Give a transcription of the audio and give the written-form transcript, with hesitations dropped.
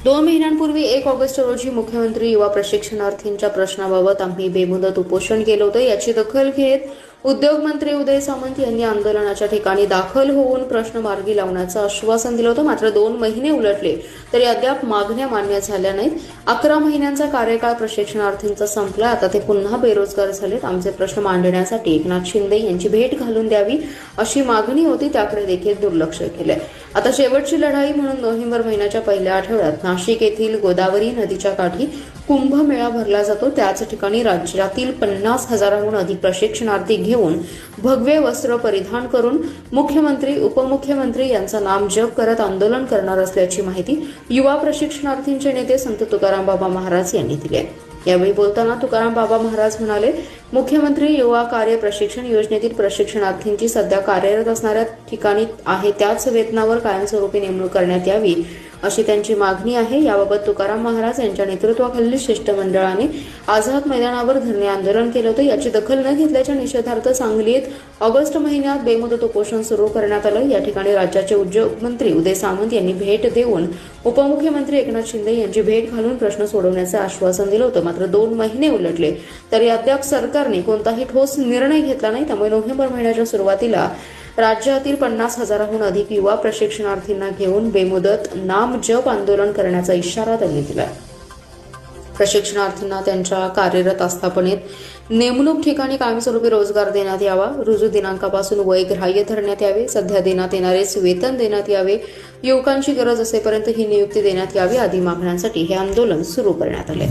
2 महिन्यांपूर्वी 1 ऑगस्ट रोजी मुख्यमंत्री युवा प्रशिक्षणार्थींच्या प्रश्नाबाबत आम्ही बेमुदत उपोषण केलं होतं। याची दखल घेत उद्योग मंत्री उदय सामंत यांनी आंदोलनाच्या ठिकाणी दाखल होऊन प्रश्न मार्गी लावण्याचं आश्वासन दिलं होतं। मात्र 2 महिने उलटले तरी अद्याप मागण्या मान्य झाल्या नाहीत। 11 महिन्यांचा कार्यकाळ प्रशिक्षणार्थींचा संपला, आता ते पुन्हा बेरोजगार झालेत। आमचे प्रश्न मांडण्यासाठी एकनाथ शिंदे यांची भेट घालून द्यावी अशी मागणी होती, त्याकडे देखील दुर्लक्ष केलंय। आता शेवटची लढाई म्हणून नोव्हेंबर महिन्याच्या पहिल्या आठवड्यात नाशिक येथील गोदावरी नदीच्या काठी कुंभमेळा भरला जातो। त्याच ठिकाणी राज्यातील 50,000हून अधिक प्रशिक्षणार्थी घेऊन भगवे वस्त्र परिधान करून मुख्यमंत्री उपमुख्यमंत्री यांचा नाम जप करत आंदोलन करणार असल्याची माहिती युवा प्रशिक्षणार्थींचे नेते संत तुकाराम बाबा महाराज यांनी दिली आहे। यावेळी बोलताना तुकाराम बाबा महाराज म्हणाले, मुख्यमंत्री युवा कार्य प्रशिक्षण योजनेतील प्रशिक्षणार्थींची सध्या कार्यरत असणाऱ्या ठिकाणी आहे त्याच वेतनावर कायमस्वरूपी नेमणूक करण्यात यावी अशी त्यांची मागणी आहे। याबाबत तुकाराम महाराज यांच्या नेतृत्वाखालील शिष्टमंडळाने आझाद मैदानावर धरणे आंदोलन केलं होतं। याची दखल न घेतल्याच्या निषेधार्थ सांगलीत ऑगस्ट महिन्यात बेमुदत उपोषण सुरू करण्यात आलं। या ठिकाणी राज्याचे उद्योग मंत्री उदय सामंत यांनी भेट देऊन उपमुख्यमंत्री एकनाथ शिंदे यांची भेट घालून प्रश्न सोडवण्याचं आश्वासन दिलं होतं। मात्र 2 महिने उलटले तरी अद्याप सरकारने कोणताही ठोस निर्णय घेतला नाही। त्यामुळे नोव्हेंबर महिन्याच्या सुरुवातीला राज्यातील 50,000हून अधिक युवा प्रशिक्षणार्थींना घेऊन बेमुदत नाम जप आंदोलन करण्याचा इशारा त्यांनी दिला। प्रशिक्षणार्थींना त्यांच्या कार्यरत आस्थापनेत नेमणूक ठिकाणी कायमस्वरूपी रोजगार देण्यात यावा, रुजू दिनांकापासून वय ग्राह्य धरण्यात यावे, सध्या देण्यात येणारेच वेतन देण्यात यावे, युवकांची गरज असेपर्यंत ही नियुक्ती देण्यात यावी आदी मागण्यांसाठी हे आंदोलन सुरू करण्यात आले।